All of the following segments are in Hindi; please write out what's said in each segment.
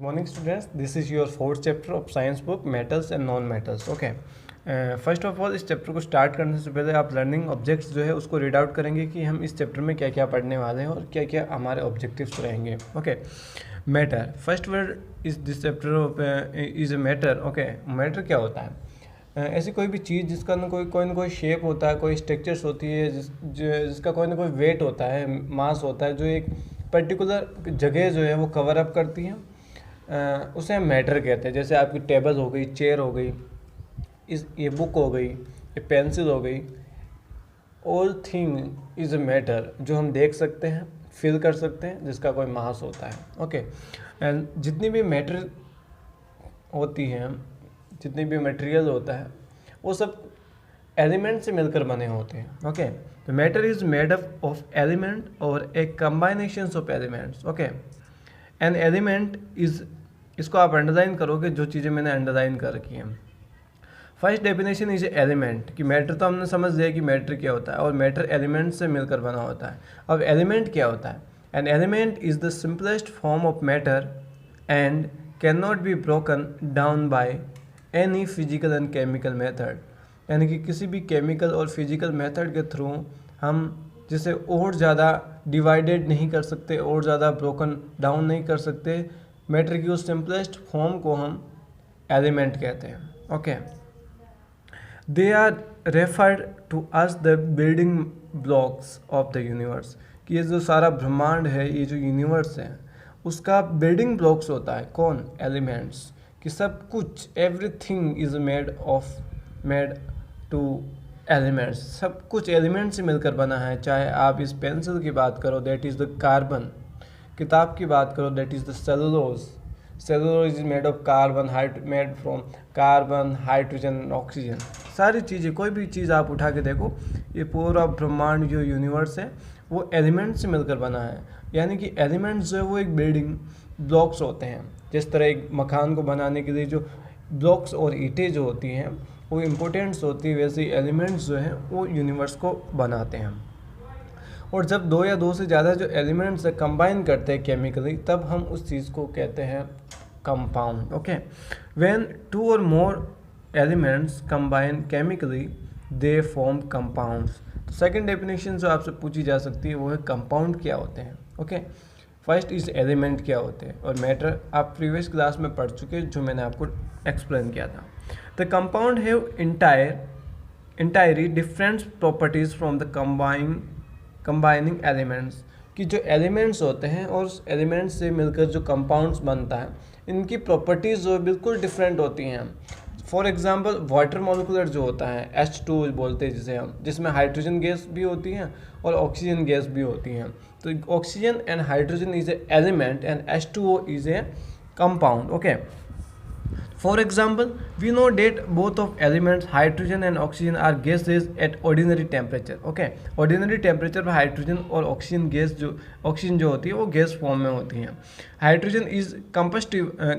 Morning students, this is your fourth chapter of science book metals and non metals. Okay, first of all इस चैप्टर को स्टार्ट करने से पहले आप लर्निंग ऑब्जेक्ट्स जो है उसको रीड आउट करेंगे कि हम इस चैप्टर में क्या क्या पढ़ने वाले हैं और क्या क्या हमारे ऑब्जेक्टिव्स रहेंगे. ओके, मैटर फर्स्ट वर्ड इस this chapter is a matter. Okay, matter क्या होता है? ऐसी कोई भी चीज़ जिसका ना कोई शेप होता है, कोई स्ट्रक्चर्स होती है, जिसका कोई ना कोई वेट होता है, मास होता है, जो एक पर्टिकुलर जगह जो है वो कवर अप करती है, उसे हम मैटर कहते हैं. जैसे आपकी टेबल हो गई, चेयर हो गई, ये बुक हो गई, ये पेंसिल हो गई. All thing is a matter, जो हम देख सकते हैं, फील कर सकते हैं, जिसका कोई मास होता है. ओके, एंड जितनी भी मैटर होती हैं, जितनी भी मटेरियल होता है, वो सब एलिमेंट से मिलकर बने होते हैं. ओके, तो matter is made up of element or a combination of elements. Okay, an element is, इसको आप अंडरलाइन करोगे, जो चीज़ें मैंने अंडरलाइन कर रखी हैं. फर्स्ट डेफिनेशन इज एलिमेंट, कि मैटर तो हमने समझ लिया कि मैटर क्या होता है, और मैटर एलिमेंट से मिलकर बना होता है. अब एलिमेंट क्या होता है? N element is the simplest form of matter and can not be broken down by any physical and chemical method. यानी कि किसी भी केमिकल और फिजिकल मेथड के थ्रू हम जिसे और ज़्यादा डिवाइडेड नहीं कर सकते और ज़्यादा ब्रोकन डाउन नहीं कर सकते. मैटर की उस सिंपलेस्ट फॉर्म को हम एलिमेंट कहते हैं. Okay, they are referred to us the building blocks of the universe, कि ये जो सारा ब्रह्मांड है, ये जो यूनिवर्स है, उसका बिल्डिंग ब्लॉक्स होता है कौन? एलिमेंट्स. कि सब कुछ, everything is made two elements. सब कुछ एलिमेंट से मिलकर बना है. चाहे आप इस पेंसिल की बात करो, दैट इज़ द कार्बन. किताब की बात करो, that is the cellulose. Cellulose is made of carbon, made from carbon, hydrogen, oxygen. सारी चीज़ें, कोई भी चीज़ आप उठा के देखो, ये पूरा ब्रह्मांड जो यूनिवर्स है वो एलिमेंट से मिलकर बना है. यानी कि एलिमेंट्स जो है वो एक बिल्डिंग ब्लॉक्स होते हैं. जिस तरह एक मकान को बनाने के लिए जो ब्लॉक्स और ईंटें जो होती हैं वो इम्पोर्टेंट्स होती है, वैसे ही एलिमेंट्स जो हैं वो यूनिवर्स को बनाते हैं. और जब दो या दो से ज़्यादा जो एलिमेंट्स है कंबाइन करते हैं केमिकली, तब हम उस चीज़ को कहते हैं कंपाउंड. ओके, व्हेन टू और more elements combine chemically they form compounds. तो सेकंड डेफिनेशन जो आपसे पूछी जा सकती है वो है कंपाउंड क्या होते हैं. ओके, फर्स्ट इज एलिमेंट क्या होते हैं, और मैटर आप प्रीवियस क्लास में पढ़ चुके हैं, जो मैंने आपको एक्सप्लेन किया था. The compound have entirely different properties from the combining elements. कि जो एलिमेंट्स होते हैं और उस एलिमेंट्स से मिलकर जो कंपाउंड्स बनता है, इनकी प्रॉपर्टीज़ जो बिल्कुल डिफरेंट होती हैं. फॉर एग्जांपल वाटर मॉलिक्यूलर जो होता है, H2 बोलते हैं जिसे हम, जिसमें हाइड्रोजन गैस भी होती हैं और ऑक्सीजन गैस भी होती हैं. तो oxygen and hydrogen is a element and H2O is a compound. Okay, for example, we know that both of elements hydrogen and oxygen are gases at ordinary temperature. Okay, ordinary temperature पर हाइड्रोजन और ऑक्सीजन गैस जो होती है वो गैस फॉर्म में होती हैं. Hydrogen is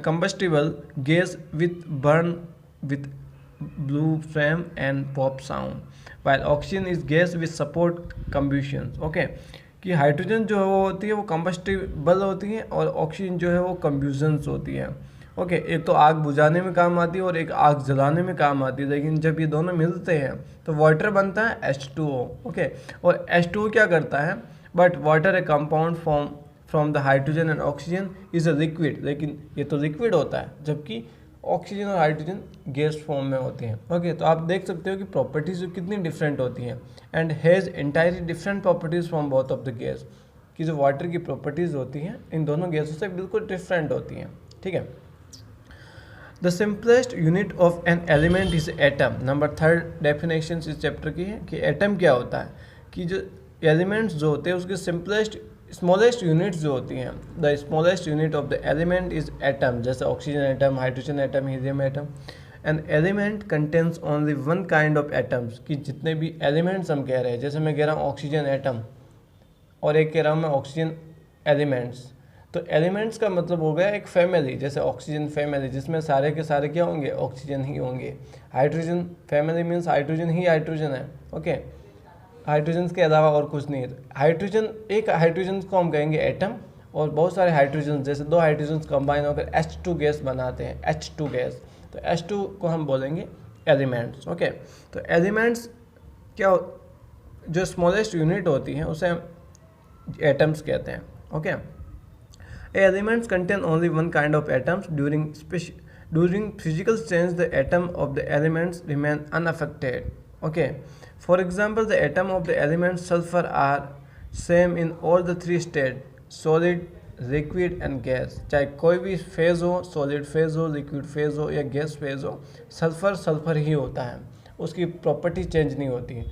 combustible gas with burn with blue flame and pop sound, while oxygen is gas with support combustion. Okay, कि हाइड्रोजन जो है वो होती है वो कंबस्टिबल होती है और ऑक्सीजन जो है वो कम्ब्यूजन्स होती है. ओके, एक तो आग बुझाने में काम आती है और एक आग जलाने में काम आती है, लेकिन जब ये दोनों मिलते हैं तो वाटर बनता है H2O. ओके, और H2O क्या करता है? But water A compound from the hydrogen and oxygen is a liquid. लेकिन ये तो लिक्विड होता है, जबकि ऑक्सीजन और हाइड्रोजन गैस फॉर्म में होते हैं. ओके, तो आप देख सकते हो कि प्रॉपर्टीज़ कितनी डिफरेंट होती हैं, and has entirely different properties from both of the gas. कि जो वाटर की प्रॉपर्टीज़ होती हैं इन दोनों गैसों से बिल्कुल डिफरेंट होती हैं. ठीक है, the simplest unit of N element is atom. Number third definition इस चैप्टर की है कि एटम क्या होता है. कि जो एलिमेंट्स जो होते हैं उसके सिंपलेस्ट स्मॉलेस्ट यूनिट्स जो होती हैं, the smallest unit of the element is atom. जैसे oxygen atom, hydrogen atom, helium atom. An element contains only one kind of atoms. कि जितने भी एलिमेंट्स हम कह रहे हैं, जैसे मैं कह रहा हूँ ऑक्सीजन एटम और एक कह रहा हूँ मैं ऑक्सीजन एलिमेंट्स, तो एलिमेंट्स का मतलब हो गया एक फैमिली. जैसे ऑक्सीजन फैमिली, जिसमें सारे के सारे क्या होंगे? ऑक्सीजन ही होंगे. हाइड्रोजन फैमिली मीन्स हाइड्रोजन ही हाइड्रोजन है. ओके, हाइड्रोजन के अलावा और कुछ नहीं है. हाइड्रोजन, एक हाइड्रोजन को हम कहेंगे एटम और बहुत सारे हाइड्रोजन, जैसे 2 हाइड्रोजन कंबाइन होकर H2 गैस बनाते हैं, H2 गैस, तो H2 को हम बोलेंगे एलिमेंट्स। ओके, तो एलिमेंट्स क्या, जो स्मॉलेस्ट यूनिट होती हैं उसे हम एटम्स कहते हैं। Okay, elements contain only one kind of atoms during physical change the atom of the elements remain unaffected. Okay, for example, the atom of the element sulfur are same in all the 3 states, solid, liquid and gas। चाहे कोई भी फेज हो, सॉलिड फेज हो, लिक्विड फेज हो या गैस फेज हो, सल्फर सल्फर ही होता है, उसकी प्रॉपर्टी चेंज नहीं होती है।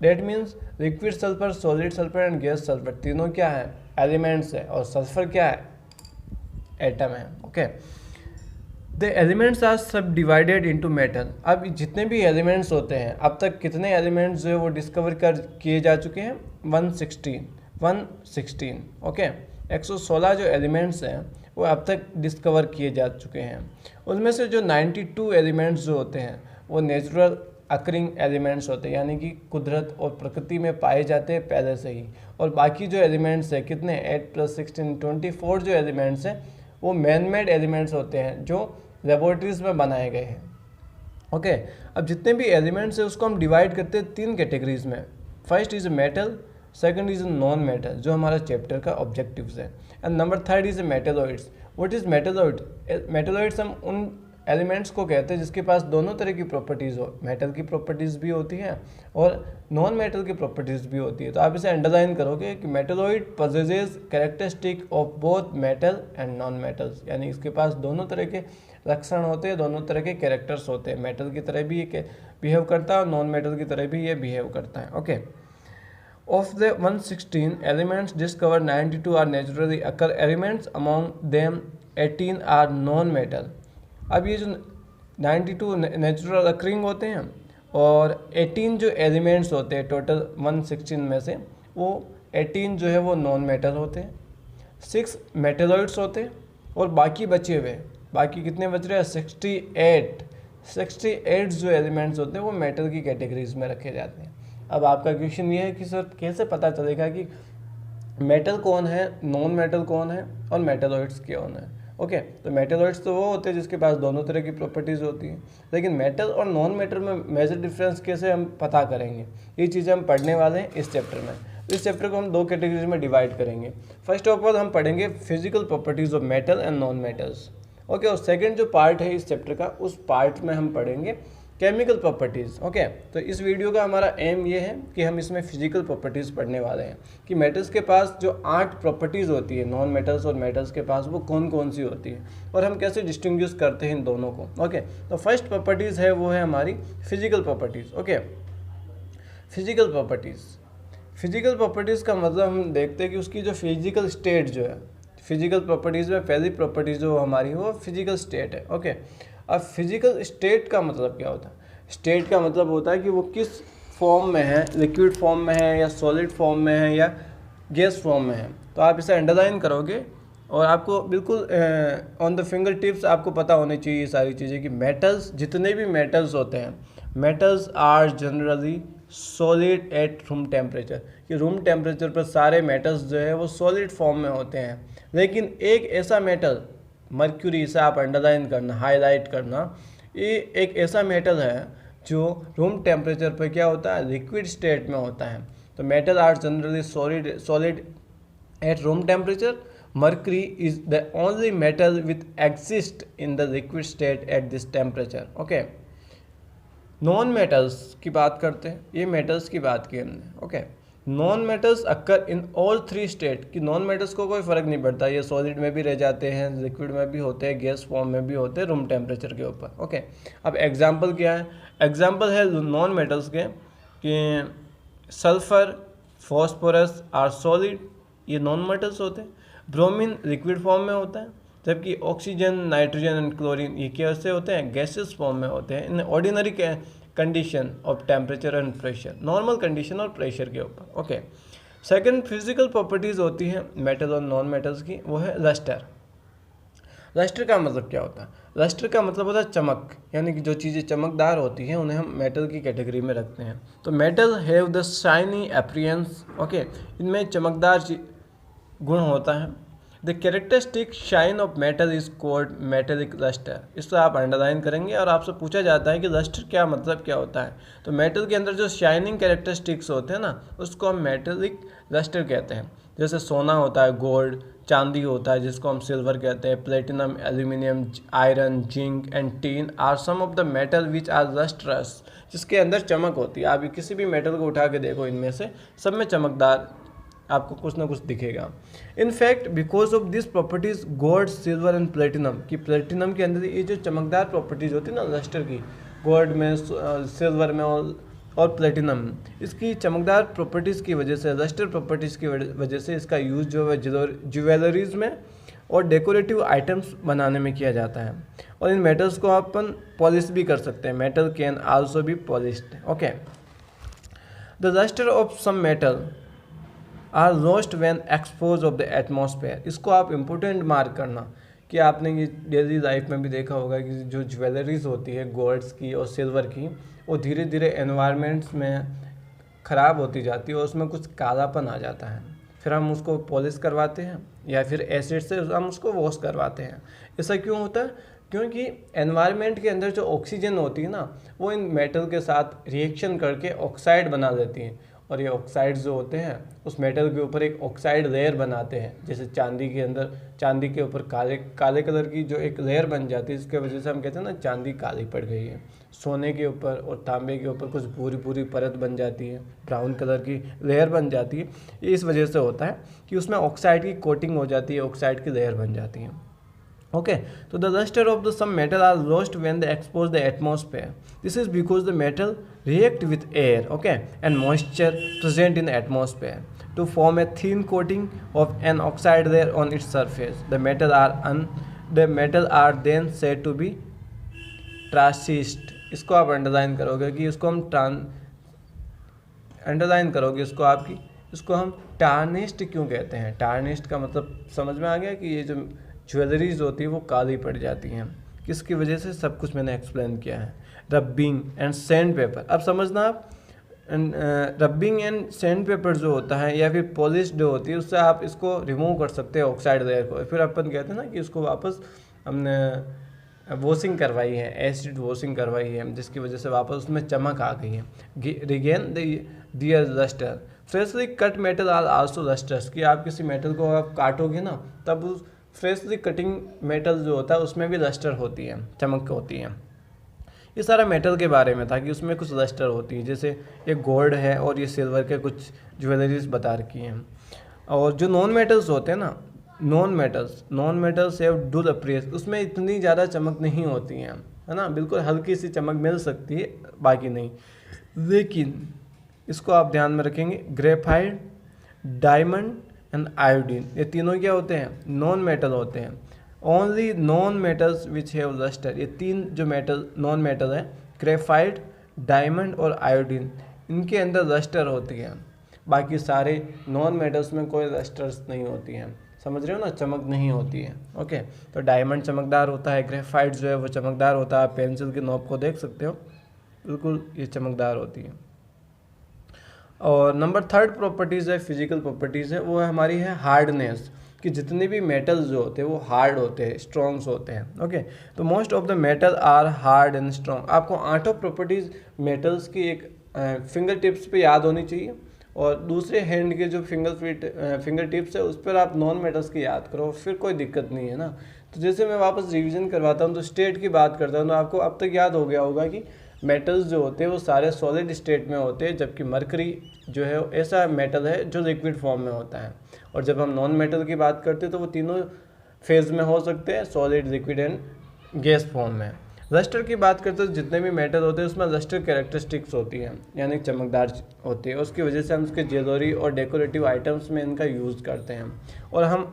That means liquid sulphur, solid sulphur and gas sulphur तीनों क्या है, एलिमेंट्स है, और सल्फर क्या है, एटम है। ओके, द एलिमेंट्स आर सब डिवाइडेड इंटू मेटल। अब जितने भी एलिमेंट्स होते हैं, अब तक कितने एलिमेंट्स जो है वो डिस्कवर किए जा चुके हैं, 116। ओके, 116 जो एलिमेंट्स हैं वो अब तक डिस्कवर किए जा चुके हैं। उसमें से जो 92 एलिमेंट्स जो होते हैं वो नेचुरल अकरिंग एलिमेंट्स होते हैं, यानी कि कुदरत और प्रकृति में पाए जाते हैं पहले से ही। और बाकी जो एलिमेंट्स हैं, कितने, 8 + 16 24 जो एलिमेंट्स हैं वो मैन मेड एलिमेंट्स होते हैं जो लेबोरेटरीज में बनाए गए हैं। ओके, अब जितने भी एलिमेंट्स हैं उसको हम डिवाइड करते हैं 3 कैटेगरीज में। First is metal, second is non metal, जो हमारा चैप्टर का ऑब्जेक्टिव्स है, and number 3 is metalloids. What is metalloid? Metalloids हम उन एलिमेंट्स को कहते हैं जिसके पास दोनों तरह की प्रॉपर्टीज़ हो, मेटल की प्रॉपर्टीज़ भी होती हैं और नॉन मेटल की प्रॉपर्टीज़ भी होती है। तो आप इसे अंडरलाइन करोगे कि metalloid possesses characteristic of both metal and non metals, यानी इसके पास दोनों तरह के लक्षण होते हैं, दोनों तरह के कैरेक्टर्स होते हैं। मेटल की तरह भी ये बिहेव करता है और नॉन मेटल की तरह भी ये बिहेव करता है। Okay, of the 116 elements discover 92 are naturally occur elements, among them 18 are non metal. अब ये जो 92 नेचुरल अकरिंग होते हैं और 18 जो एलिमेंट्स होते हैं टोटल 116 में से, वो 18 जो है वो नॉन मेटल होते हैं, 6 मेटेलॉइड्स होते हैं और बाकी बचे हुए, बाकी कितने बच रहे हैं, 68 जो एलिमेंट्स होते हैं वो मेटल की कैटेगरीज में रखे जाते हैं। अब आपका क्वेश्चन ये है कि सर कैसे पता चलेगा कि मेटल कौन है, नॉन मेटल कौन है और मेटेलॉइड्स कौन है? ओके, तो मेटेलॉइड्स तो वो होते हैं जिसके पास दोनों तरह की प्रॉपर्टीज़ होती हैं, लेकिन मेटल और नॉन मेटल में मेजर डिफरेंस कैसे हम पता करेंगे, ये चीज़ें हम पढ़ने वाले हैं इस चैप्टर में। इस चैप्टर को हम 2 कैटेगरीज में डिवाइड करेंगे। फर्स्ट ऑफ ऑल हम पढ़ेंगे physical properties of metal and non metals. Okay, और सेकेंड जो पार्ट है इस चैप्टर का, उस पार्ट में हम पढ़ेंगे केमिकल प्रॉपर्टीज़। ओके, तो इस वीडियो का हमारा एम ये है कि हम इसमें फिजिकल प्रॉपर्टीज़ पढ़ने वाले हैं कि मेटल्स के पास जो 8 प्रॉपर्टीज़ होती है, नॉन मेटल्स और मेटल्स के पास वो कौन कौन सी होती है और हम कैसे डिस्टिंग्विश करते हैं इन दोनों को। ओके, तो फर्स्ट प्रॉपर्टीज़ है वो है हमारी physical properties. Okay, physical properties का मतलब हम देखते हैं कि उसकी जो फिजिकल स्टेट जो है, फिजिकल प्रॉपर्टीज़ में पहली प्रॉपर्टीज़ जो हमारी वो फिजिकल स्टेट है। ओके, अब फिजिकल स्टेट का मतलब क्या होता है? स्टेट का मतलब होता है कि वो किस फॉर्म में है, लिक्विड फॉर्म में है या सॉलिड फॉर्म में है या गैस फॉर्म में है। तो आप इसे अंडरलाइन करोगे और आपको बिल्कुल ऑन द फिंगर टिप्स आपको पता होनी चाहिए ये सारी चीज़ें कि मेटल्स, जितने भी मेटल्स होते हैं, metals are generally solid at room temperature, कि रूम टेम्परेचर पर सारे मेटल्स जो है वो सॉलिड फॉर्म में होते हैं। लेकिन एक ऐसा मेटल, मर्क्यूरी, इसे आप अंडरलाइन करना, हाईलाइट करना, ये एक ऐसा मेटल है जो रूम टेम्परेचर पर क्या होता है, लिक्विड स्टेट में होता है। तो metal are generally solid at room temperature. Mercury is the only metal with exist in the liquid state at this temperature. Okay, non metals की बात करते हैं, ये मेटल्स की बात की हमने। Okay, non metals occur in all 3 state, कि नॉन मेटल्स को कोई फ़र्क नहीं पड़ता, ये सॉलिड में भी रह जाते हैं, लिक्विड में भी होते हैं, गैस फॉर्म में भी होते हैं, रूम टेम्परेचर के ऊपर। ओके, अब एग्जांपल क्या है? एग्जांपल है नॉन मेटल्स के कि सल्फर, फॉस्फोरस आर सॉलिड, ये नॉन मेटल्स होते हैं। ब्रोमीन लिक्विड फॉर्म में होता है, जबकि ऑक्सीजन, नाइट्रोजन एंड क्लोरीन ये कैसे होते हैं, गैसेस फॉर्म में होते हैं in ordinary condition of temperature and pressure, normal condition और प्रेशर के ऊपर। ओके, सेकंड फिजिकल प्रॉपर्टीज़ होती है मेटल और नॉन मेटल्स की, वो है लस्टर। लस्टर का मतलब क्या होता है? लस्टर का मतलब होता है चमक, यानी कि जो चीज़ें चमकदार होती हैं उन्हें हम मेटल की कैटेगरी में रखते हैं। तो metal have the shiny appearance. Okay, इनमें चमकदार गुण होता है। The characteristic shine of metal is called metallic lustre. इसको आप अंडरलाइन करेंगे और आपसे पूछा जाता है कि लस्टर क्या मतलब क्या होता है। तो मेटल के अंदर जो शाइनिंग कैरेक्टरिस्टिक्स होते हैं ना, उसको हम मेटेलिक लस्टर कहते हैं। जैसे सोना होता है गोल्ड, चांदी होता है जिसको हम सिल्वर कहते हैं, platinum, aluminium, iron, zinc and tin are some of the metal which are lustrous, जिसके अंदर चमक होती है। आप किसी भी मेटल को उठा के देखो, इनमें से सब में चमकदार आपको कुछ ना कुछ दिखेगा। In fact because of this properties gold, silver and platinum, कि प्लेटिनम के अंदर ये जो चमकदार प्रॉपर्टीज होती है ना लस्टर की, गोल्ड में, सिल्वर में और प्लेटिनम, इसकी चमकदार प्रॉपर्टीज़ की वजह से, लस्टर प्रॉपर्टीज़ की वजह से इसका यूज़ जो है ज्वेलरीज में और डेकोरेटिव आइटम्स बनाने में किया जाता है। और इन मेटल्स को अपन पॉलिश भी कर सकते हैं। Metal can also be polished. Okay, the lustre of some metal are lost when expose of the atmosphere. इसको आप इम्पोर्टेंट मार्क करना कि आपने ये डेली लाइफ में भी देखा होगा कि जो ज्वेलरीज होती है गोल्ड्स की और सिल्वर की, वो धीरे धीरे एनवायरनमेंट्स में ख़राब होती जाती है और उसमें कुछ कालापन आ जाता है। फिर हम उसको पॉलिश करवाते हैं या फिर एसिड से हम उसको वॉश करवाते हैं। ऐसा क्यों होता है? क्योंकि एनवायरनमेंट के अंदर जो ऑक्सीजन होती है ना, वो इन मेटल के साथ रिएक्शन करके ऑक्साइड बना देती है। और ये ऑक्साइड्स जो होते हैं उस मेटल के ऊपर एक ऑक्साइड लेयर बनाते हैं। जैसे चांदी के अंदर, चांदी के ऊपर काले कलर की जो एक लेयर बन जाती है, इसके वजह से हम कहते हैं ना चांदी काली पड़ गई है। सोने के ऊपर और तांबे के ऊपर कुछ भूरी भूरी परत बन जाती है, ब्राउन कलर की लेयर बन जाती है। ये इस वजह से होता है कि उसमें ऑक्साइड की कोटिंग हो जाती है, ऑक्साइड की लेयर बन जाती है। Okay, so the luster of the some metal are lost when they expose the atmosphere. This is because the metal react with air, okay, and moisture present in the atmosphere to form a thin coating of an oxide layer on its surface. The metal are then said to be transist. इसको आप अंडरलाइन करोगे कि इसको हम अंडरलाइन करोगे इसको हम टार्निश्ड क्यों कहते हैं। टार्निश्ड का मतलब समझ में आ गया कि ये जो ज्वेलरीज होती है वो काली पड़ जाती हैं, किसकी वजह से, सब कुछ मैंने एक्सप्लेन किया है। रबिंग एंड सैंड पेपर, अब समझना आप, रबिंग एंड सैंड पेपर जो होता है या फिर पॉलिश जो होती है, उससे आप इसको रिमूव कर सकते हैं ऑक्साइड लेयर को। फिर अपन कहते हैं ना कि इसको वापस हमने वॉशिंग करवाई है, एसिड वॉशिंग करवाई है, जिसकी वजह से वापस उसमें चमक आ गई है। Regain their lustre. Freshly cut metal are also lustrous, कि आप किसी मेटल को आप काटोगे ना, तब उस फ्रेशली कटिंग मेटल जो होता है उसमें भी लस्टर होती है, चमक होती है। ये सारा मेटल के बारे में था कि उसमें कुछ लस्टर होती है। जैसे ये गोल्ड है और ये सिल्वर के कुछ ज्वेलरीज बता रखी हैं। और जो नॉन मेटल्स होते हैं ना, नॉन मेटल्स हैव डुल अपीयरेंस, उसमें इतनी ज़्यादा चमक नहीं होती हैं, है ना, बिल्कुल हल्की सी चमक मिल सकती है, बाकी नहीं। लेकिन इसको आप ध्यान में रखेंगे, ग्रेफाइट, डायमंड एंड आयोडीन, ये तीनों क्या होते हैं, नॉन मेटल होते हैं। Only non metals which have lustre, ये तीन जो मेटल नॉन मेटल है, ग्रेफाइट, डायमंड और आयोडीन, इनके अंदर लस्टर होती है। बाकी सारे नॉन मेटल्स में कोई लस्टर्स नहीं होती हैं, समझ रहे हो ना, चमक नहीं होती है। ओके, तो डायमंड चमकदार होता है, ग्रेफाइट जो है वो चमकदार होता है, पेंसिल की नोक को देख सकते हो, बिल्कुल ये चमकदार होती है। और नंबर थर्ड प्रॉपर्टीज़ है, फिजिकल प्रॉपर्टीज़ है, वो है हमारी है हार्डनेस, कि जितने भी मेटल्स जो होते हैं वो हार्ड होते हैं, स्ट्रॉन्ग्स होते हैं। ओके, तो most of the metal are hard and strong. आपको 8 प्रॉपर्टीज़ मेटल्स की एक फिंगर टिप्स पे याद होनी चाहिए, और दूसरे हैंड के जो फिंगर टिप्स है उस पर आप नॉन मेटल्स की याद करो, फिर कोई दिक्कत नहीं है ना। तो जैसे मैं वापस रिवीजन करवाता हूँ, तो स्टेट की बात करता हूँ, तो आपको अब तक याद हो गया होगा कि मेटल्स जो होते हैं वो सारे सॉलिड स्टेट में होते हैं, जबकि मरकरी जो है ऐसा मेटल है जो लिक्विड फॉर्म में होता है। और जब हम नॉन मेटल की बात करते हैं तो वो तीनों फेज में हो सकते हैं, solid, liquid and gas form में। लस्टर की बात करते हैं तो जितने भी मेटल होते हैं उसमें लस्टर कैरेक्टरिस्टिक्स होती हैं, यानी चमकदार होती है, उसकी वजह से हम उसके ज्वेलरी और डेकोरेटिव आइटम्स में इनका यूज़ करते हैं। और हम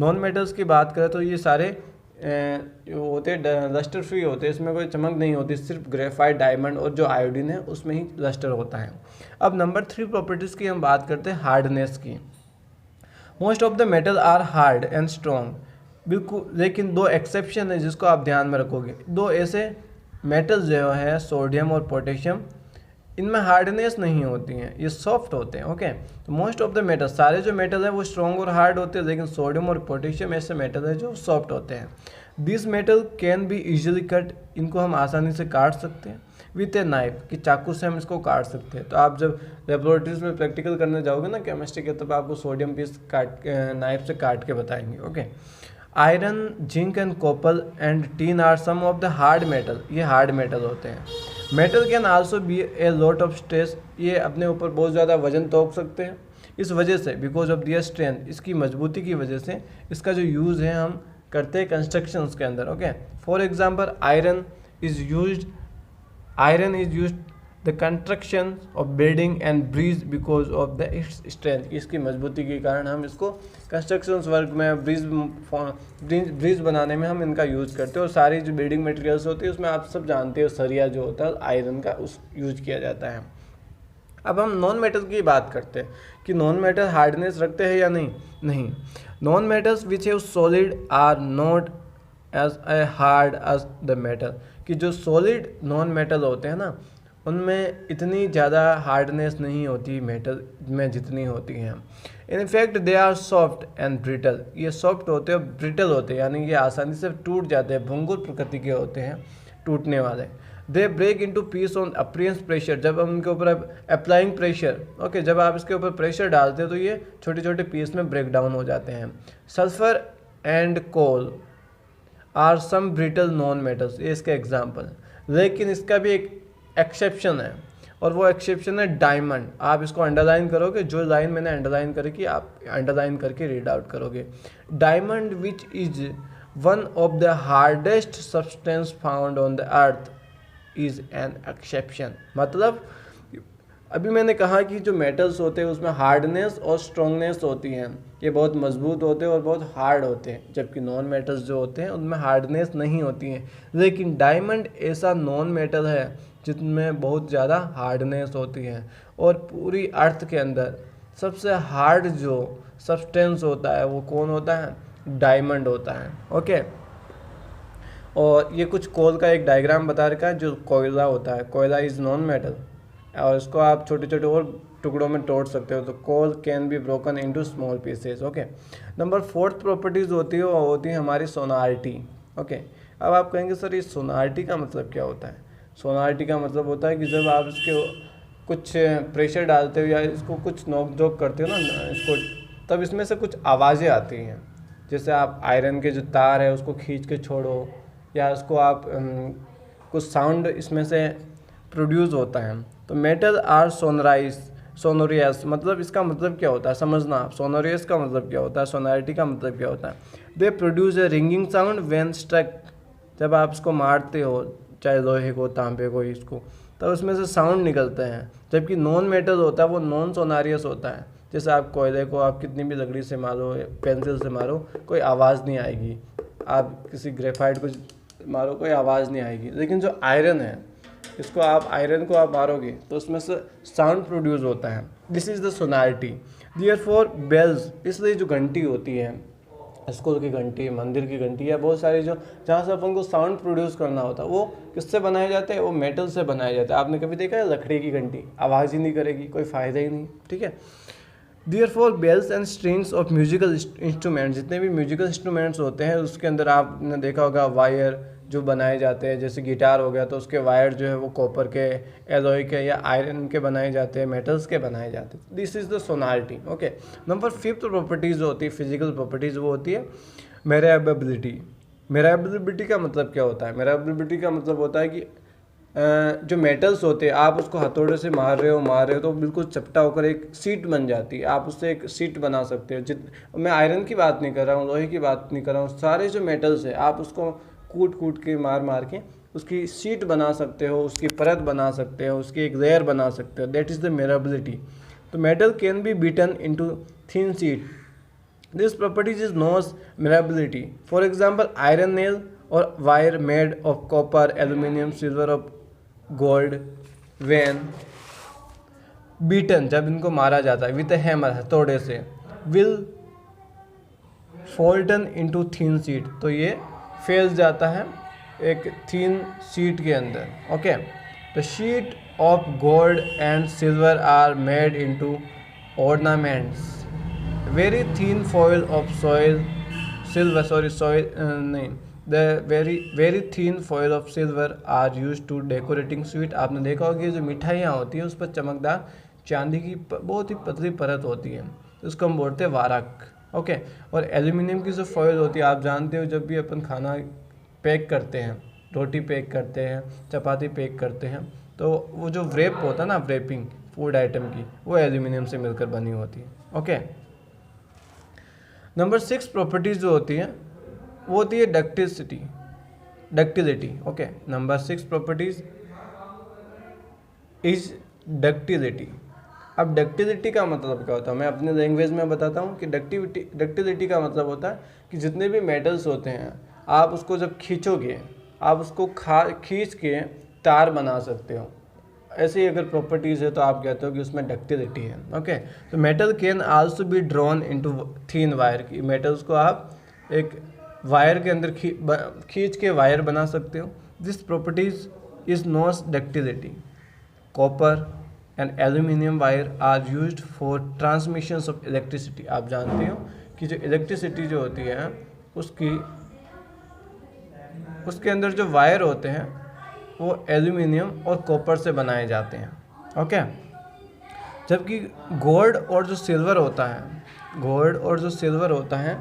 नॉन मेटल्स की बात करें तो ये सारे होते लस्टर फ्री होते हैं, इसमें कोई चमक नहीं होती, सिर्फ ग्रेफाइट, डायमंड और जो आयोडीन है उसमें ही लस्टर होता है। अब नंबर 3 प्रॉपर्टीज़ की हम बात करते हैं हार्डनेस की। Most of the metal are hard and strong, बिल्कुल, लेकिन 2 एक्सेप्शन है जिसको आप ध्यान में रखोगे। 2 ऐसे मेटल जो है सोडियम और पोटेशियम, इनमें हार्डनेस नहीं होती हैं, ये सॉफ्ट होते हैं। ओके, तो मोस्ट ऑफ द मेटल, सारे जो मेटल है वो स्ट्रॉन्ग और हार्ड होते हैं, लेकिन सोडियम और पोटेशियम ऐसे मेटल है जो सॉफ्ट होते हैं। This metal can be easily cut, इनको हम आसानी से काट सकते हैं विथ ए नाइफ, कि चाकू से हम इसको काट सकते हैं। तो आप जब लेबोरेटरीज में प्रैक्टिकल करने जाओगे ना केमिस्ट्री के, तब आपको सोडियम पीस नाइफ से काट के बताएंगे। Okay, iron, zinc and copper and tin are some of the hard metal, ये हार्ड मेटल होते हैं। Metal can also be a lot of stress, ये अपने ऊपर बहुत ज़्यादा वजन तोड़ सकते हैं। इस वजह से, बिकॉज ऑफ दियर स्ट्रेंथ, इसकी मजबूती की वजह से इसका जो यूज़ है हम करते हैं कंस्ट्रक्शंस के अंदर। Okay, for example iron is used the construction of building and bridge because of the its strength, इसकी मजबूती के कारण हम इसको कंस्ट्रक्शंस वर्क में, ब्रिज बनाने में हम इनका यूज़ करते हैं। और सारी जो बिल्डिंग मटेरियल्स होती है उसमें आप सब जानते हो सरिया जो होता है आयरन का, उस यूज किया जाता है। अब हम नॉन मेटल की बात करते हैं कि नॉन मेटल हार्डनेस रखते हैं या नहीं। Non metals which have solid are not as a hard as the metal, कि जो सॉलिड नॉन मेटल होते हैं ना, उनमें इतनी ज़्यादा हार्डनेस नहीं होती मेटल में जितनी होती हैं। In fact they are soft and brittle, ये सॉफ्ट होते हैं, ब्रिटल होते हैं, यानी ये आसानी से टूट जाते हैं, भंगुर प्रकृति के होते हैं, टूटने वाले। They break into piece on appliance pressure, जब हम उनके ऊपर अप्लाइंग प्रेशर, ओके, जब आप इसके ऊपर प्रेशर डालते हो तो ये छोटे छोटे पीस में ब्रेक डाउन हो जाते हैं। Sulphur and coal are some brittle non metals, ये इसका एग्जाम्पल। लेकिन इसका भी एक एक्सेप्शन है, और वो एक्सेप्शन है डायमंड। आप इसको अंडरलाइन करोगे, जो लाइन मैंने अंडरलाइन करी आप अंडरलाइन करके रीड आउट करोगे। Diamond which is one of the hardest substance found on the earth is an exception. मतलब अभी मैंने कहा कि जो मेटल्स होते हैं उसमें हार्डनेस और स्ट्रॉन्गनेस होती हैं, ये बहुत मजबूत होते हैं और बहुत हार्ड होते हैं, जबकि नॉन मेटल्स जो होते हैं उनमें हार्डनेस नहीं होती हैं। लेकिन डायमंड ऐसा नॉन मेटल है जिनमें बहुत ज़्यादा हार्डनेस होती है, और पूरी अर्थ के अंदर सबसे हार्ड जो सब्सटेंस होता है वो कौन होता है? डायमंड होता है। ओके, और ये कुछ कोल का एक डायग्राम बता रखा है, जो कोयला होता है, कोयला इज़ नॉन मेटल, और इसको आप छोटे छोटे और टुकड़ों में तोड़ सकते हो। तो coal can be broken into small pieces. Okay, number 4th properties होती है वो होती है हमारी सोनारिटी। ओके, अब आप कहेंगे सर ये सोनारिटी का मतलब क्या होता है? सोनारिटी का मतलब होता है कि जब आप इसके कुछ प्रेशर डालते हो या इसको कुछ नोक झोंक करते हो ना इसको, तब इसमें से कुछ आवाज़ें आती हैं। जैसे आप आयरन के जो तार है उसको खींच के छोड़ो, या उसको आप कुछ साउंड इसमें से प्रोड्यूस होता है। तो मेटल आर सोनोरियस, मतलब इसका मतलब क्या होता है समझना आप। सोनोरियस का मतलब क्या होता है, सोनारिटी का मतलब क्या होता है? They produce a ringing sound when struck, जब आप इसको मारते हो, चाहे लोहे को, तांबे को, इसको, तो उसमें से साउंड निकलते हैं। जबकि नॉन मेटल होता है वो नॉन सोनारियस होता है। जैसे आप कोयले को आप कितनी भी लकड़ी से मारो, पेंसिल से मारो, कोई आवाज़ नहीं आएगी। आप किसी ग्रेफाइट को मारो, कोई आवाज़ नहीं आएगी। लेकिन जो आयरन है, इसको आप आयरन को आप मारोगे तो उसमें से साउंड प्रोड्यूस होता है। This is the sonority. Therefore bells, इसलिए जो घंटी होती है, स्कूल की घंटी, मंदिर की घंटी, या बहुत सारी जो जहाँ से अपन को साउंड प्रोड्यूस करना होता है, वो किससे बनाए जाते हैं? वो मेटल से बनाए जाते हैं। आपने कभी देखा है लकड़ी की घंटी आवाज़ ही नहीं करेगी, कोई फ़ायदा ही नहीं। ठीक है, therefore bells and strings of musical instrument, जितने भी म्यूजिकल इंस्ट्रूमेंट्स होते हैं उसके अंदर आपने देखा होगा वायर जो बनाए जाते हैं। जैसे गिटार हो गया तो उसके वायर जो है वो कॉपर के, एलॉय के या आयरन के बनाए जाते हैं, मेटल्स के बनाए जाते हैं। This is the sonority. Okay, number 5th properties जो होती है, फिजिकल प्रॉपर्टीज़, वो होती है मेरेबिलिटी। मेरेबिलिटी का मतलब क्या होता है? मेरेबिलिटी का मतलब होता है कि जो मेटल्स होते हैं, आप उसको हथौड़े से मार रहे हो तो बिल्कुल चपटा होकर एक सीट बन जाती है। आप उससे एक सीट बना सकते हो। मैं आयरन की बात नहीं कर रहा हूँ, लोहे की बात नहीं कर रहा हूँ, सारे जो मेटल्स है आप उसको कूट के मार के उसकी सीट बना सकते हो, उसकी परत बना सकते हो, उसकी एक लेयर बना सकते हो। That is the malleability. तो metal can be beaten into thin sheet. This properties is known as malleability. For example iron nail और wire made of copper, aluminium, silver और गोल्ड व्हेन बीटन, जब इनको मारा जाता है विद ए हैमर, हथौड़े से, विल फोल्डन इनटू थिन शीट, तो ये फैल जाता है एक थिन शीट के अंदर। Okay, the sheet of gold and silver are made into ornaments. Very thin foil of very thin foil of silver are used to decorating sweet. आपने देखा होगा कि जो मिठाइयाँ होती हैं उस पर चमकदार चांदी की बहुत ही पतली परत होती है, तो उसको हम बोलते हैं वारक। ओके, और एल्यूमिनियम की जो फॉयल होती है, आप जानते हो जब भी अपन खाना पैक करते हैं, रोटी पैक करते हैं, चपाती पैक करते हैं, तो वो जो व्रेप होता है ना, व्रेपिंग फूड आइटम की, वो एल्यूमिनियम से मिलकर बनी होती है। ओके, नंबर 6 प्रॉपर्टीज जो होती हैं वो होती है ductility. Okay, number 6 properties is ductility. अब डक्टिलिटी का मतलब क्या होता है, मैं अपने लैंग्वेज में बताता हूँ कि डक्टिलिटी का मतलब होता है कि जितने भी मेटल्स होते हैं, आप उसको जब खींचोगे, आप उसको खींच के तार बना सकते हो। ऐसे ही अगर प्रॉपर्टीज़ है तो आप कहते हो कि उसमें डक्टिलिटी है। ओके, तो metal can also be drawn into thin wire. की मेटल्स को आप एक वायर के अंदर खींच के वायर बना सकते हो। This properties is knows ductility. Copper and aluminium wire are used for transmission of electricity. आप जानते हो कि जो इलेक्ट्रिसिटी जो होती है उसके अंदर जो वायर होते हैं वो एल्यूमिनियम और कॉपर से बनाए जाते हैं। ओके, जबकि गोल्ड और जो सिल्वर होता है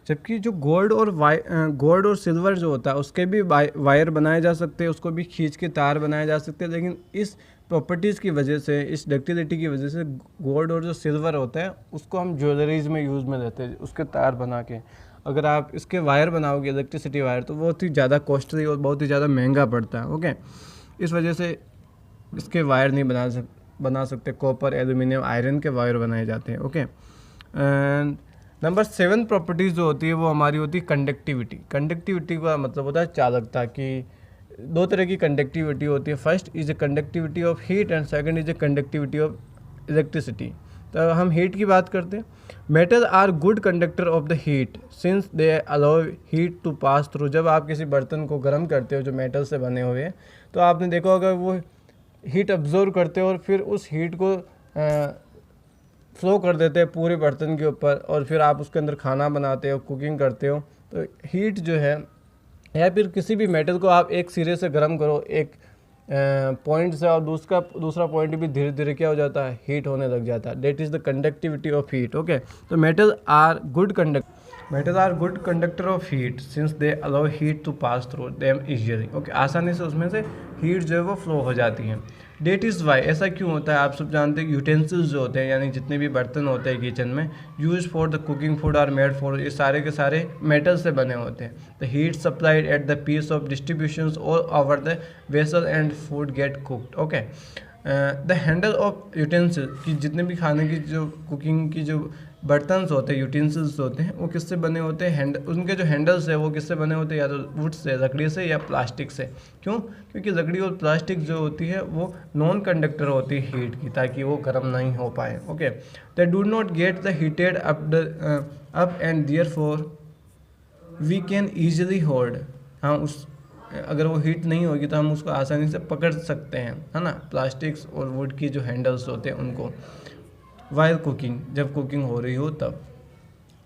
जबकि जो गोल्ड और सिल्वर जो होता है उसके भी वायर बनाए जा सकते हैं, उसको भी खींच के तार बनाए जा सकते हैं। लेकिन इस प्रॉपर्टीज़ की वजह से, इस डक्टिलिटी की वजह से, गोल्ड और जो सिल्वर होता है उसको हम ज्वेलरीज में यूज़ में लेते हैं, उसके तार बना के। अगर आप इसके वायर बनाओगे, इलेक्ट्रिसिटी वायर, तो बहुत ही ज़्यादा कॉस्टली और बहुत ही ज़्यादा महंगा पड़ता है। ओके, इस वजह से इसके वायर नहीं बना सकते। कॉपर, एल्यूमिनियम, आयरन के वायर बनाए जाते हैं। ओके, एंड नंबर 7 प्रॉपर्टीज़ जो होती है वो हमारी होती है कंडक्टिविटी। कंडक्टिविटी का मतलब होता है चालकता। की 2 तरह की कंडक्टिविटी होती है। First is a conductivity of heat and second is a conductivity of electricity. तो हम हीट की बात करते हैं। Metal are good conductor of the heat since they allow heat to pass through. जब आप किसी बर्तन को गर्म करते हो जो मेटल से बने हुए हैं, तो आपने देखा होगा वो हीट अब्जॉर्व करते हो और फिर उस हीट को फ्लो कर देते हैं पूरे बर्तन के ऊपर, और फिर आप उसके अंदर खाना बनाते हो, कुकिंग करते हो। तो हीट जो है, या फिर किसी भी मेटल को आप एक सिरे से गर्म करो, एक पॉइंट से, और दूसरा पॉइंट भी धीरे धीरे क्या हो जाता है, हीट होने लग जाता है। That is the conductivity of heat. Okay, तो metal are good conductor of heat since they allow heat to pass through them easily. Okay, आसानी से उसमें से हीट जो है वो फ्लो हो जाती है। डेट इज़ वाई, ऐसा क्यों होता है, आप सब जानते हैं यूटेंसिल्स जो होते हैं, यानी जितने भी बर्तन होते हैं किचन में, use for the cooking food are made for, ये सारे के सारे मेटल से बने होते हैं। The heat supplied at the piece of distribution all over the vessel and food get cooked. Okay, the handle of utensil, कि जितने भी खाने की जो कुकिंग की जो बर्तन्स होते हैं, यूटेंसिल्स होते हैं, वो किससे बने होते हैं, उनके जो हैंडल्स है वो किससे बने होते हैं, या तो वुड से, लकड़ी से, या प्लास्टिक से। क्यों? क्योंकि लकड़ी और प्लास्टिक जो होती है वो नॉन कंडक्टर होती है हीट की, ताकि वो गर्म नहीं हो पाए। Okay, they do not get the heated up and therefore we can easily hold. हाँ, अगर वो हीट नहीं होगी तो हम उसको आसानी से पकड़ सकते हैं, है ना, प्लास्टिक्स और वुड की जो हैंडल्स होते हैं उनको, वाइल कुकिंग, जब कुकिंग हो रही हो तब।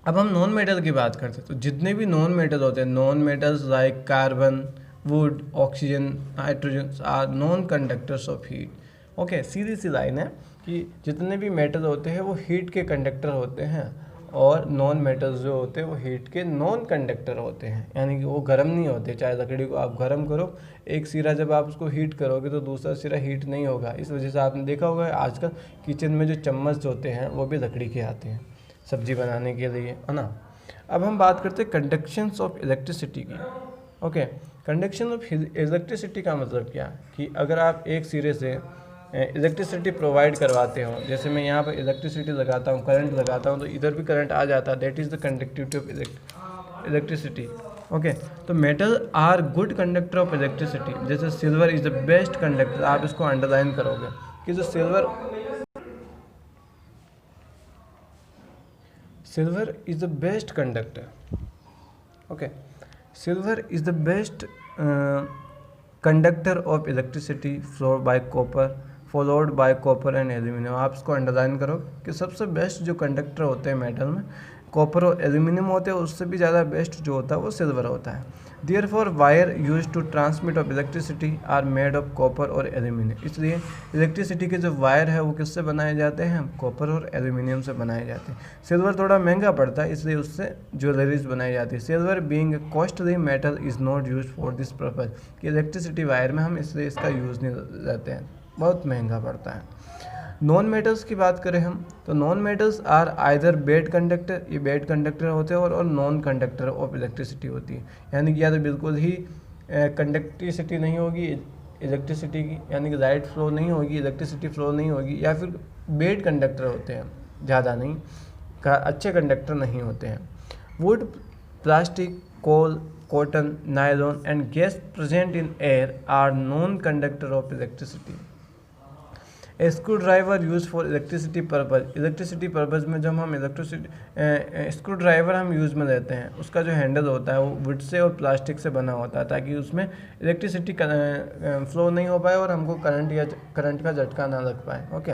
अब हम नॉन मेटल की बात करते हैं, तो जितने भी नॉन मेटल होते हैं, non metals like carbon, wood, oxygen, nitrogen are non conductors of heat. Okay, सीधी सी लाइन है कि जितने भी मेटल होते हैं वो हीट के कंडक्टर होते हैं, और नॉन मेटल्स जो होते हैं वो हीट के नॉन कंडक्टर होते हैं, यानी कि वो गर्म नहीं होते। चाहे लकड़ी को आप गर्म करो, एक सिरा जब आप उसको हीट करोगे तो दूसरा सिरा हीट नहीं होगा। इस वजह से आपने देखा होगा आजकल किचन में जो चम्मच होते हैं वो भी लकड़ी के आते हैं सब्जी बनाने के लिए, है ना। अब हम बात करते हैं कंडक्शंस ऑफ इलेक्ट्रिसिटी की। ओके, कंडक्शन ऑफ इलेक्ट्रिसिटी का मतलब क्या, कि अगर आप एक सिरे से इलेक्ट्रिसिटी प्रोवाइड करवाते हो, जैसे मैं यहाँ पर इलेक्ट्रिसिटी लगाता हूँ, करंट लगाता हूँ, तो इधर भी करंट आ जाता है। That is the conductivity of electricity. Okay, तो metal are good conductor of electricity. जैसे silver is the best conductor, आप इसको अंडरलाइन करोगे कि जो silver is the best conductor. Okay, silver is the best conductor of electricity followed by copper and aluminium. आप इसको अंडरलाइन करो कि सबसे बेस्ट जो कंडक्टर होते हैं मेटल में कॉपर और एल्यूमिनियम होते हैं, उससे भी ज़्यादा बेस्ट जो होता है वो सिल्वर होता है। Therefore wire use to transmit of electricity are made of copper और एल्यूमिनियम। इसलिए इलेक्ट्रिसिटी के जो वायर है वो किससे बनाए जाते हैं, कॉपर और एल्यूमिनियम से बनाए जाते हैं। सिल्वर थोड़ा महंगा पड़ता है, इसलिए उससे ज्वेलरीज बनाई जाती है। Silver being a costly metal is not use for this purpose, कि इलेक्ट्रिसिटी वायर में हम इसलिए इसका यूज़ नहीं लेते हैं, बहुत महंगा पड़ता है। नॉन मेटल्स की बात करें हम तो non metals are either bad conductor, ये बेड कंडक्टर होते हैं, और नॉन कंडक्टर ऑफ इलेक्ट्रिसिटी होती है। यानी कि या तो बिल्कुल ही कंडक्टिविटी नहीं होगी इलेक्ट्रिसिटी की, यानी कि लाइट फ्लो नहीं होगी, इलेक्ट्रिसिटी फ्लो नहीं होगी, या फिर बेड कंडक्टर होते हैं, ज़्यादा नहीं का अच्छे कंडक्टर नहीं होते हैं। Wood, plastic, coal, cotton, nylon and gas present in air are non conductor of electricity. A screwdriver use for electricity purpose, electricity purpose में जब हम स्क्रू ड्राइवर हम यूज़ में लेते हैं, उसका जो हैंडल होता है वो वुड से और प्लास्टिक से बना होता है, ताकि उसमें इलेक्ट्रिसिटी फ्लो नहीं हो पाए और हमको करंट का झटका ना लग पाए। ओके,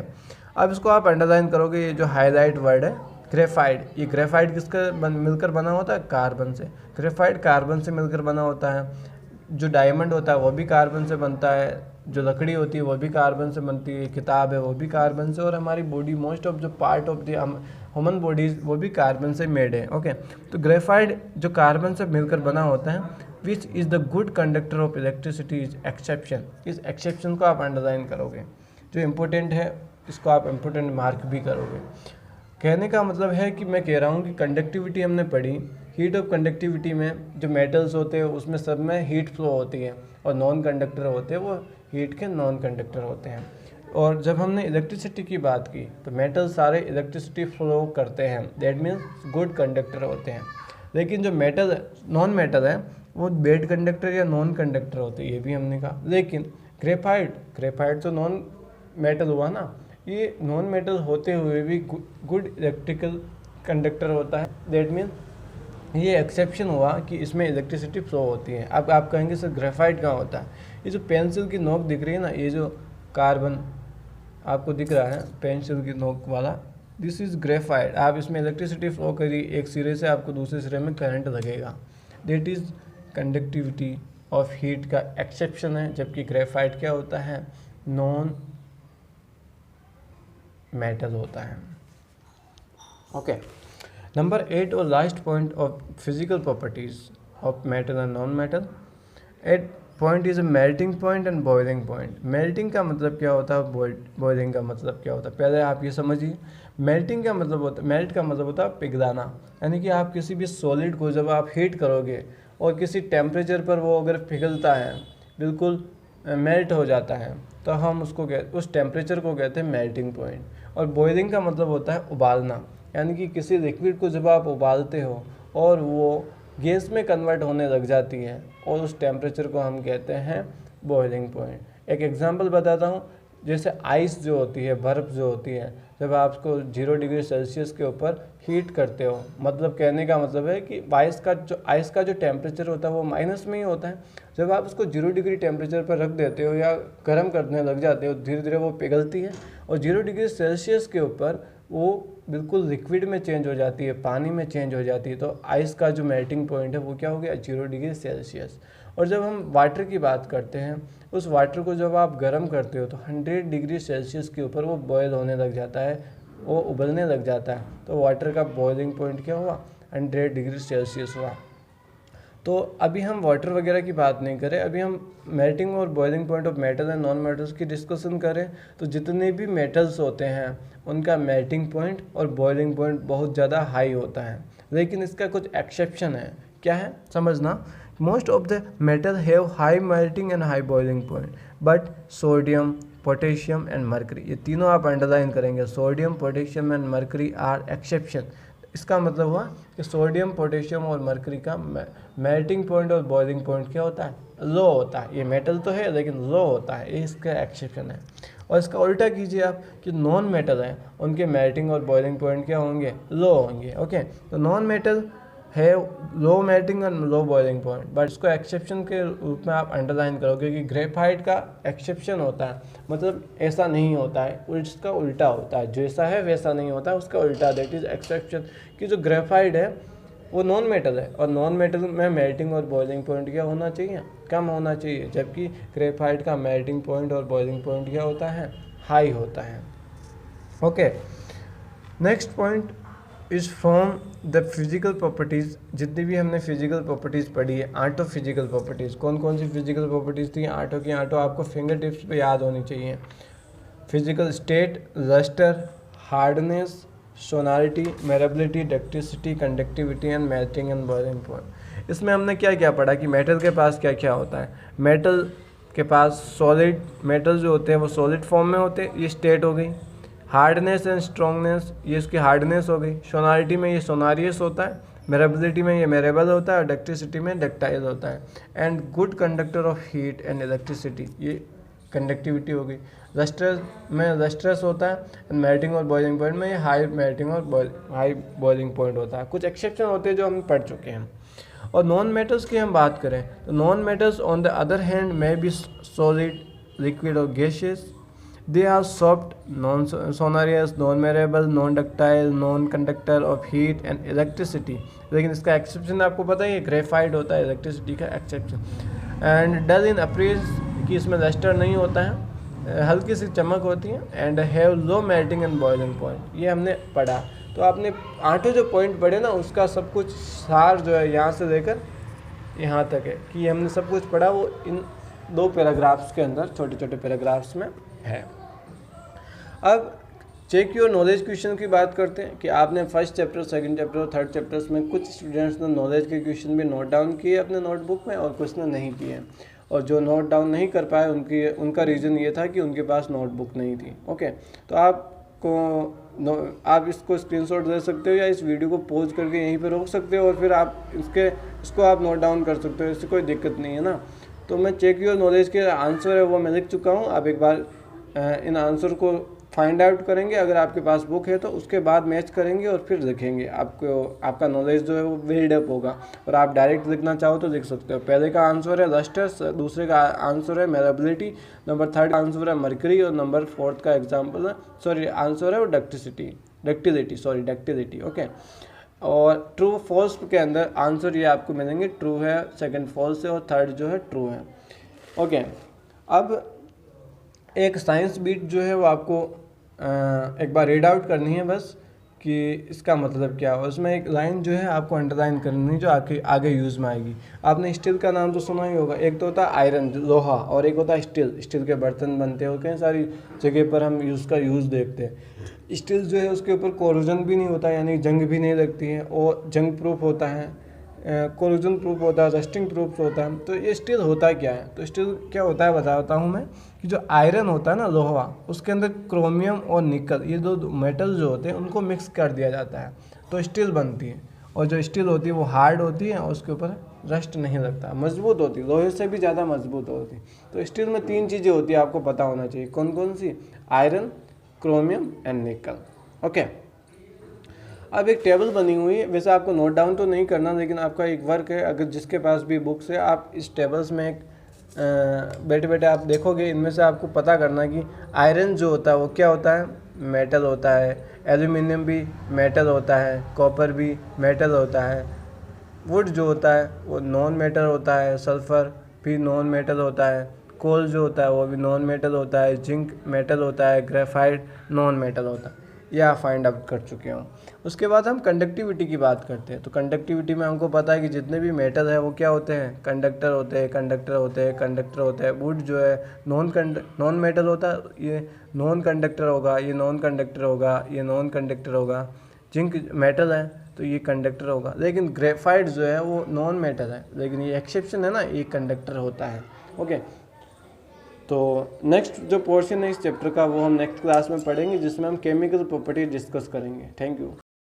अब इसको आप अंडरलाइन करोगे, ये जो हाईलाइट वर्ड है ग्रेफाइट, ये ग्रेफाइट किसका मिलकर बना होता है, कार्बन से। ग्रेफाइट कार्बन से मिलकर बना होता है। जो डायमंड होता है वो भी कार्बन से बनता है, जो लकड़ी होती है वो भी कार्बन से बनती है, किताब है वो भी कार्बन से, और हमारी बॉडी मोस्ट ऑफ जो part of the human bodies वो भी कार्बन से मेड है। ओके, तो ग्रेफाइट जो कार्बन से मिलकर बना होता है, which is the good conductor of electricity is exception. इस एक्सेप्शन को आप अंडरलाइन करोगे, जो इम्पोर्टेंट है इसको आप इम्पोर्टेंट मार्क भी करोगे। कहने का मतलब है कि मैं कह रहा हूँ कि कंडक्टिविटी हमने पढ़ी, हीट ऑफ कंडक्टिविटी में जो मेटल्स होते हैं उसमें सब में हीट फ्लो होती है, और नॉन कंडक्टर होते हैं वो हीट के नॉन कंडक्टर होते हैं। और जब हमने इलेक्ट्रिसिटी की बात की तो मेटल सारे इलेक्ट्रिसिटी फ्लो करते हैं, दैट मीन्स गुड कंडक्टर होते हैं। लेकिन जो मेटल नॉन मेटल है वो बेड कंडक्टर या नॉन कंडक्टर होते हैं, ये भी हमने कहा। लेकिन ग्रेफाइट तो नॉन मेटल हुआ ना, ये नॉन मेटल होते हुए भी गुड इलेक्ट्रिकल कंडक्टर होता है, दैट मीन्स ये एक्सेप्शन हुआ कि इसमें इलेक्ट्रिसिटी फ्लो होती है। अब आप कहेंगे सर ग्रेफाइट कहाँ होता है, ये जो पेंसिल की नोक दिख रही है ना, ये जो कार्बन आपको दिख रहा है पेंसिल की नोक वाला, दिस इज़ ग्रेफाइट। आप इसमें इलेक्ट्रिसिटी फ्लो करिए एक सिरे से, आपको दूसरे सिरे में करंट लगेगा, that is conductivity of heat का एक्सेप्शन है। जबकि ग्रेफाइट क्या होता है, नॉन मेटल होता है। ओके, नंबर 8 और last point of physical properties of metal and non metal. 8 point is a melting point and boiling point. Melting का मतलब क्या होता है, बॉइलिंग का मतलब क्या होता है, पहले आप ये समझिए। मेल्टिंग का मतलब होता है, मेल्ट का मतलब होता है पिघलाना, यानी कि आप किसी भी सॉलिड को जब आप हीट करोगे और किसी टेम्परेचर पर वो अगर पिघलता है, बिल्कुल मेल्ट हो जाता है, तो हम उसको उस टेम्परेचर को कहते हैं मेल्टिंग पॉइंट। और बॉइलिंग का मतलब होता है उबालना, यानी कि किसी लिक्विड को जब आप उबालते हो और वो गैस में कन्वर्ट होने लग जाती है, और उस टेम्परेचर को हम कहते हैं बॉइलिंग पॉइंट। एक एग्जांपल बताता हूँ, जैसे आइस जो होती है, बर्फ़ जो होती है, जब आप उसको 0 डिग्री सेल्सियस के ऊपर हीट करते हो, मतलब कहने का मतलब है कि आइस का जो टेम्परेचर होता है वो माइनस में ही होता है। जब आप उसको 0 डिग्री टेम्परेचर पर रख देते हो या गर्म करने लग जाते हो, धीरे धीरे वो पिघलती है और 0 डिग्री सेल्सियस के ऊपर वो बिल्कुल लिक्विड में चेंज हो जाती है, पानी में चेंज हो जाती है। तो आइस का जो मेल्टिंग पॉइंट है वो क्या हो गया, 0 डिग्री सेल्सियस। और जब हम वाटर की बात करते हैं, उस वाटर को जब आप गर्म करते हो तो 100 डिग्री सेल्सियस के ऊपर वो बॉयल होने लग जाता है, वो उबलने लग जाता है। तो वाटर का बॉइलिंग पॉइंट क्या हुआ, 100 डिग्री सेल्सियस हुआ। तो अभी हम वाटर वगैरह की बात नहीं करें, अभी हम मेल्टिंग और boiling point of metal and non metals की डिस्कशन करें। तो जितने भी मेटल्स होते हैं उनका मेल्टिंग पॉइंट और बॉइलिंग पॉइंट बहुत ज़्यादा हाई होता है, लेकिन इसका कुछ एक्सेप्शन है। क्या है समझना, most of the metal have high melting and high boiling point, but sodium, potassium and mercury, ये तीनों आप अंडरलाइन करेंगे, sodium, potassium and mercury are exception. इसका मतलब हुआ कि सोडियम, पोटेशियम और मरकरी का मेल्टिंग पॉइंट और बॉइलिंग पॉइंट क्या होता है, लो होता है। ये मेटल तो है लेकिन लो होता है, ये इसका एक्सेप्शन है। और इसका उल्टा कीजिए आप कि नॉन मेटल हैं, उनके मेल्टिंग और बॉइलिंग पॉइंट क्या होंगे, लो होंगे। ओके, तो non metal have low melting and low boiling point, but इसको एक्सेप्शन के रूप में आप अंडरलाइन करोगे कि ग्रेफाइट का एक्सेप्शन होता है, मतलब ऐसा नहीं होता है, उसका उल्टा होता है, जैसा है वैसा नहीं होता है, उसका उल्टा, दैट इज एक्सेप्शन। कि जो ग्रेफाइट है वो नॉन मेटल है, और नॉन मेटल में मेल्टिंग और बॉइलिंग पॉइंट क्या होना चाहिए, कम होना चाहिए, जबकि ग्रेफाइट का मेल्टिंग पॉइंट और बॉइलिंग पॉइंट क्या होता है, हाई होता है। Okay, next point is from the physical properties. जितनी भी हमने फिजिकल प्रॉपर्टीज़ पढ़ी है, 8 फिजिकल प्रॉपर्टीज़, कौन कौन सी फिजिकल प्रॉपर्टीज़ थी, 8 की 8 आपको फिंगर टिप्स पे याद होनी चाहिए। Physical state, lustre, hardness, sonority, malleability, ductility, conductivity and melting and boiling point. इसमें हमने क्या क्या पढ़ा कि मेटल के पास क्या क्या होता है। मेटल के पास सॉलिड, मेटल जो होते हैं वो सॉलिड फॉर्म में होते हैं, ये स्टेट हो गई। हार्डनेस एंड स्ट्रॉन्गनेस, ये इसकी हार्डनेस हो गई। सोनारिटी में ये सोनारियस होता है, मेरेबिलिटी में ये मेरेबल होता है, और डक्टिसिटी में डक्टाइल होता है। And good conductor of heat and electricity, ये कंडक्टिविटी हो गई। लस्ट्रस में लस्ट्रस होता है, एंड मेल्टिंग और बॉइलिंग पॉइंट में ये हाई मेल्टिंग और हाई बॉइलिंग पॉइंट होता है। कुछ एक्सेप्शन होते हैं जो हम पढ़ चुके हैं। और नॉन मेटल्स की हम बात करें तो non metals on the other hand में बी सॉलिड, लिक्विड और gaseous. They are soft, non-sonorous, non-malleable, non-ductile, non-conductor of heat and electricity। लेकिन इसका एक्सेप्शन आपको पता ही है, ग्रेफाइट होता है इलेक्ट्रिसिटी का exception. And dull in appearance, कि इसमें लस्टर नहीं होता है, हल्की सी चमक होती है। And have low melting and boiling point, ये हमने पढ़ा। तो आपने 8 जो पॉइंट पढ़े ना, उसका सब कुछ सार जो है यहाँ से लेकर यहाँ तक है, कि हमने सब कुछ पढ़ा वो इन 2 पैराग्राफ्स के अंदर, छोटे छोटे पैराग्राफ्स में है। अब चेक योर नॉलेज क्वेश्चन की बात करते हैं कि आपने फर्स्ट चैप्टर, सेकंड चैप्टर और थर्ड चैप्टर्स में कुछ स्टूडेंट्स ने नॉलेज के क्वेश्चन भी नोट डाउन किए अपने नोटबुक में, और कुछ ने नहीं किए। और जो नोट डाउन नहीं कर पाए उनका रीज़न ये था कि उनके पास नोटबुक नहीं थी। ओके, तो आप इसको स्क्रीनशॉट ले सकते हो, या इस वीडियो को पॉज करके यहीं पर रोक सकते हो, और फिर आप इसको आप नोट डाउन कर सकते हो, इससे कोई दिक्कत नहीं है ना। तो मैं चेक योर नॉलेज के आंसर है वो मैं लिख चुका हूँ। आप एक बार इन आंसर को फाइंड आउट करेंगे, अगर आपके पास बुक है तो उसके बाद मैच करेंगे और फिर लिखेंगे। आपका नॉलेज जो है वो बिल्डअप होगा। और आप डायरेक्ट लिखना चाहो तो लिख सकते हो। पहले का आंसर है लस्टर, दूसरे का आंसर है मेरेबिलिटी, नंबर 3 का आंसर है मर्करी, और नंबर 4 का एग्जाम्पल है आंसर है वो डक्टिलिटी। ओके, और ट्रू फॉल्स के अंदर आंसर ये आपको मिलेंगे, ट्रू है, सेकंड फॉल्स है, और थर्ड जो है ट्रू है। ओके, अब एक साइंस बीट जो है वो आपको एक बार रीड आउट करनी है बस, कि इसका मतलब क्या हो। उसमें एक लाइन जो है आपको अंडरलाइन करनी है जो आगे यूज़ में आएगी। आपने स्टील का नाम तो सुना ही होगा। एक तो होता है आयरन, लोहा, और एक होता है स्टील के बर्तन बनते हैं, और कई सारी जगह पर हम उसका यूज़ देखते हैं। स्टील जो है उसके ऊपर कोरोजन भी नहीं होता, यानी जंग भी नहीं लगती है, और जंग प्रूफ होता है, कोरोजन प्रूफ होता है, रस्टिंग प्रूफ होता है। तो ये स्टील होता क्या है, तो स्टील क्या होता है बताता हूँ मैं, कि जो आयरन होता है ना, लोहा, उसके अंदर क्रोमियम और निकल, ये 2 मेटल जो होते हैं उनको मिक्स कर दिया जाता है तो स्टील बनती है। और जो स्टील होती है वो हार्ड होती है, और उसके ऊपर रस्ट नहीं लगता, मजबूत होती है, लोहे से भी ज़्यादा मजबूत होती है। तो स्टील में 3 चीज़ें होती है, आपको पता होना चाहिए। कौन कौन सी? Iron, chromium and nickel. Okay, अब एक टेबल बनी हुई है, वैसे आपको नोट डाउन तो नहीं करना, लेकिन आपका एक वर्क है, अगर जिसके पास भी बुक्स है, आप इस टेबल्स में एक बैठे बैठे आप देखोगे, इनमें से आपको पता करना कि आयरन जो होता है वो क्या होता है, मेटल होता है। एल्यूमिनियम भी मेटल होता है, कॉपर भी मेटल होता है। वुड जो होता है वो नॉन मेटल होता है, सल्फ़र भी नॉन मेटल होता है, कोल जो होता है वो भी नॉन मेटल होता है, जिंक मेटल होता है, ग्रेफाइट नॉन मेटल होता है। यह आप फाइंड आउट कर चुके हो। उसके बाद हम कंडक्टिविटी की बात करते हैं। तो कंडक्टिविटी में हमको पता है कि जितने भी मेटल है वो क्या होते हैं, कंडक्टर होते हैं। वुड जो है नॉन मेटल होता है, ये नॉन कंडक्टर होगा, ये नॉन कंडक्टर होगा। जिंक मेटल है तो ये कंडक्टर होगा। लेकिन ग्रेफाइट जो है वो नॉन मेटल है, लेकिन ये एक्सेप्शन है ना, ये कंडक्टर होता है। ओके, तो नेक्स्ट जो पोर्शन है इस चैप्टर का वो हम नेक्स्ट क्लास में पढ़ेंगे, जिसमें हम केमिकल प्रॉपर्टी डिस्कस करेंगे। Thank you.